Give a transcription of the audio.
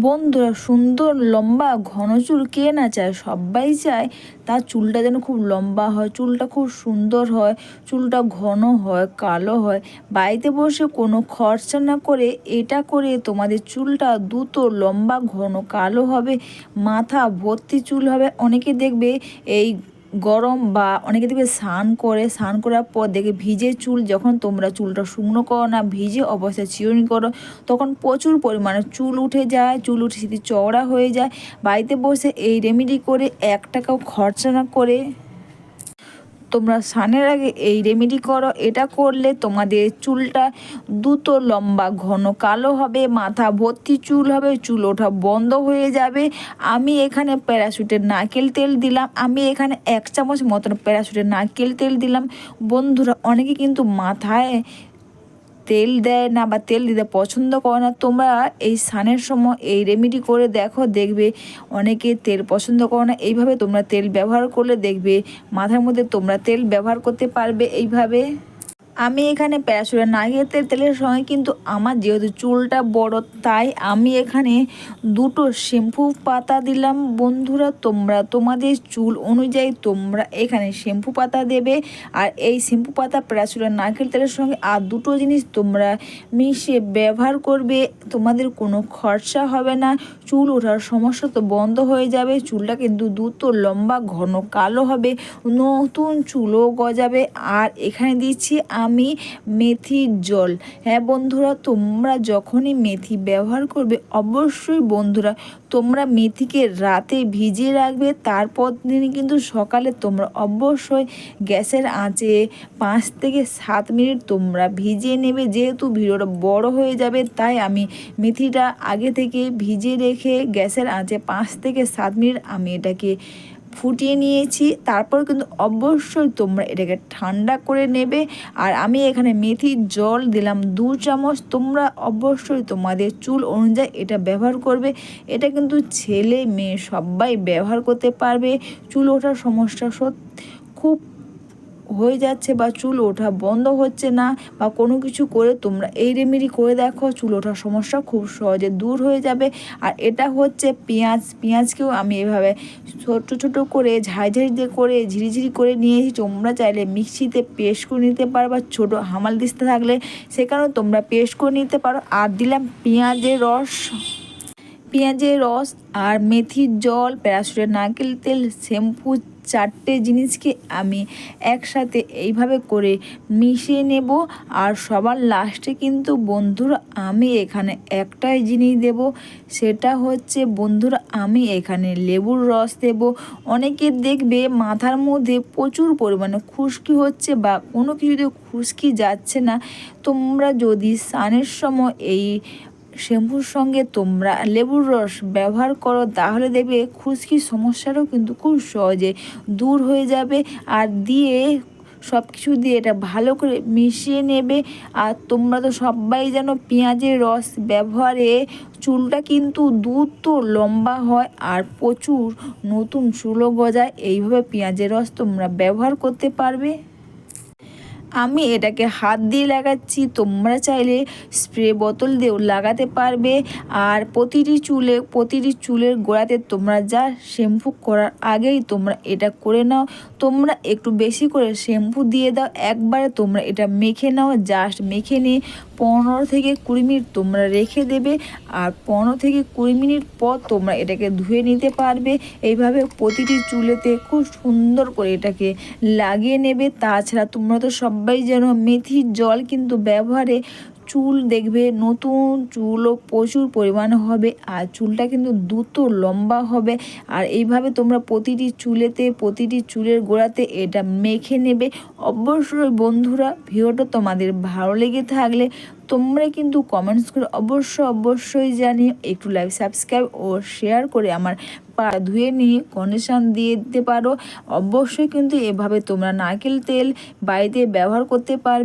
বন্ধুরা, সুন্দর লম্বা ঘন চুল কে না চায়? সবাই চায় তার চুলটা যেন খুব লম্বা হয়, চুলটা খুব সুন্দর হয়, চুলটা ঘন হয়, কালো হয়। বাড়িতে বসে কোনো খরচা না করে এটা করে তোমাদের চুলটা দ্রুত লম্বা ঘন কালো হবে, মাথা ভর্তি চুল হবে। অনেকে দেখবে এই গরম বা অনেকে দেখবে স্নান করার পর দেখে ভিজে চুল, যখন তোমরা চুলটা শুকনো করো না, ভিজে অবস্থায় চিরুনি করো, তখন প্রচুর পরিমাণে চুল উঠে যায়, চুল উঠে সেটি চওড়া হয়ে যায়। বাড়িতে বসে এই রেমেডি করে 1 টাকাও খরচা না করে তোমরা স্নানের আগে এই রেমেডি করো। এটা করলে তোমাদের চুলটা দ্রুত লম্বা ঘন কালো হবে, মাথা ভর্তি চুল হবে, চুল ওঠা বন্ধ হয়ে যাবে। আমি এখানে প্যারাশুটের নারকেল তেল দিলাম, আমি এখানে 1 চামচ মতন প্যারাশুটের নারকেল তেল দিলাম। বন্ধুরা, অনেকে কিন্তু মাথায় তেল দেয় না বা তেল দিতে পছন্দ করে না। তোমরা এই স্নানের সময় এই রেমেডি করে দেখো, দেখবে অনেকে তেল পছন্দ করো না। এইভাবে তোমরা তেল ব্যবহার করলে দেখবে মাথার মধ্যে তোমরা তেল ব্যবহার করতে পারবে এইভাবে। আমি এখানে প্যারাশুটের নারকেল তেলের সঙ্গে কিন্তু আমার যেহেতু চুলটা বড়, তাই আমি এখানে 2টো শ্যাম্পু পাতা দিলাম। বন্ধুরা, তোমরা তোমাদের চুল অনুযায়ী তোমরা এখানে শ্যাম্পু পাতা দেবে। আর এই শ্যাম্পু পাতা প্যারাশুটের নারকেল তেলের সঙ্গে আর 2টো জিনিস তোমরা মিশিয়ে ব্যবহার করবে। তোমাদের কোনো খরচা হবে না, চুল ওঠার সমস্যা তো বন্ধ হয়ে যাবে, চুলটা কিন্তু দ্রুত লম্বা ঘন কালো হবে, নতুন চুলও গজাবে। আর এখানে দিচ্ছি আমি মেথির জল। হ্যাঁ বন্ধুরা, তোমরা যখনই মেথি ব্যবহার করবে, অবশ্যই বন্ধুরা তোমরা মেথিকে রাতে ভিজিয়ে রাখবে। তারপর দিনই কিন্তু সকালে তোমরা অবশ্যই গ্যাসের আঁচে 5 থেকে 7 মিনিট তোমরা ভিজিয়ে নেবে। যেহেতু ভিডিওটা বড় হয়ে যাবে, তাই আমি মেথিটা আগে থেকে ভিজিয়ে রেখে গ্যাসের আঁচে 5 থেকে 7 মিনিট আমি এটাকে ফুটিয়ে নিয়েছি। তারপর কিন্তু অবশ্যই তোমরা এটাকে ঠান্ডা করে নেবে। আর আমি এখানে মেথির জল দিলাম 2 চামচ। তোমরা অবশ্যই তোমাদের চুল অনুযায়ী এটা ব্যবহার করবে। এটা কিন্তু ছেলে মেয়ে সবাই ব্যবহার করতে পারবে। চুল ওঠার সমস্যা খুব হয়ে যাচ্ছে বা চুল ওঠা বন্ধ হচ্ছে না বা কোনো কিছু করে তোমরা এই রেমেডি করে দেখো, চুল ওঠার সমস্যা খুব সহজে দূর হয়ে যাবে। আর এটা হচ্ছে পেঁয়াজকেও আমি এভাবে ছোট ছোট করে ঝাঁঝরি দিয়ে করে ঝিরিঝিরি করে নিয়েছি। তোমরা চাইলে মিক্সিতে পেস্ট করে নিতে পারো বা ছোটো হামালদিস্তা থাকলে সেখানেও তোমরা পেস্ট করে নিতে পারো। আর দিলাম পেঁয়াজের রস আর মেথির জল, প্যারাশুটের নারকেল তেল, শ্যাম্পু, 4টে জিনিসকে আমি একসাথে এইভাবে করে মিশিয়ে নেব। আর সবার লাস্টে কিন্তু বন্ধুরা আমি এখানে একটাই জিনিস দেব, সেটা হচ্ছে বন্ধুরা আমি এখানে লেবুর রস দেব। অনেকে দেখবে মাথার মধ্যে প্রচুর পরিমাণে খুশকি হচ্ছে বা কোনো কিছুতে খুশকি যাচ্ছে না, তোমরা যদি স্নানের সময় এই শ্যাম্পুর সঙ্গে তোমরা লেবুর রস ব্যবহার করো, তাহলে দেখবে খুশকির সমস্যাটাও কিন্তু খুব সহজে দূর হয়ে যাবে। আর দিয়ে সব কিছু দিয়ে এটা ভালো করে মিশিয়ে নেবে। আর তোমরা তো সবাই জানো পেঁয়াজের রস ব্যবহারে চুলটা কিন্তু দ্রুত লম্বা হয় আর প্রচুর নতুন চুলও গজায়। এইভাবে পেঁয়াজের রস তোমরা ব্যবহার করতে পারবে। আমি এটাকে হাত দিয়ে লাগাচ্ছি, তোমরা চাইলে স্প্রে বোতল দিয়েও লাগাতে পারবে। আর প্রতিটি চুলের গোড়াতে তোমরা যা শ্যাম্পু করার আগেই তোমরা এটা করে নাও। তোমরা একটু বেশি করে শ্যাম্পু দিয়ে দাও, একবারে তোমরা এটা মেখে নাও। জাস্ট মেখে নিয়ে 15 থেকে 20 মিনিট তোমরা রেখে দেবে। আর 15 থেকে 20 মিনিট পর তোমরা এটাকে ধুয়ে নিতে পারবে। এইভাবে প্রতিটি চুলেতে খুব সুন্দর করে এটাকে লাগিয়ে নেবে। তাছাড়া তোমরা তো সবাই জানো মেথির জল কিন্তু ব্যবহারে চুল দেখবে নতুন চুলও প্রচুর পরিমাণে হবে আর চুলটা কিন্তু দ্রুত লম্বা হবে। আর এইভাবে তোমরা প্রতিটি চুলের গোড়াতে এটা মেখে নেবে। অবশ্যই বন্ধুরা, ভিডিওটা তোমাদের ভালো লেগে থাকলে তোমরা কিন্তু কমেন্টস করে অবশ্যই জানিও। একটু লাইক, সাবস্ক্রাইব ও শেয়ার করে আমার পা ধুয়ে নিয়ে কন্ডিশন দিয়ে দিতে পারো। অবশ্যই কিন্তু এভাবে তোমরা নারকেল তেল বাড়িতে ব্যবহার করতে পারবে।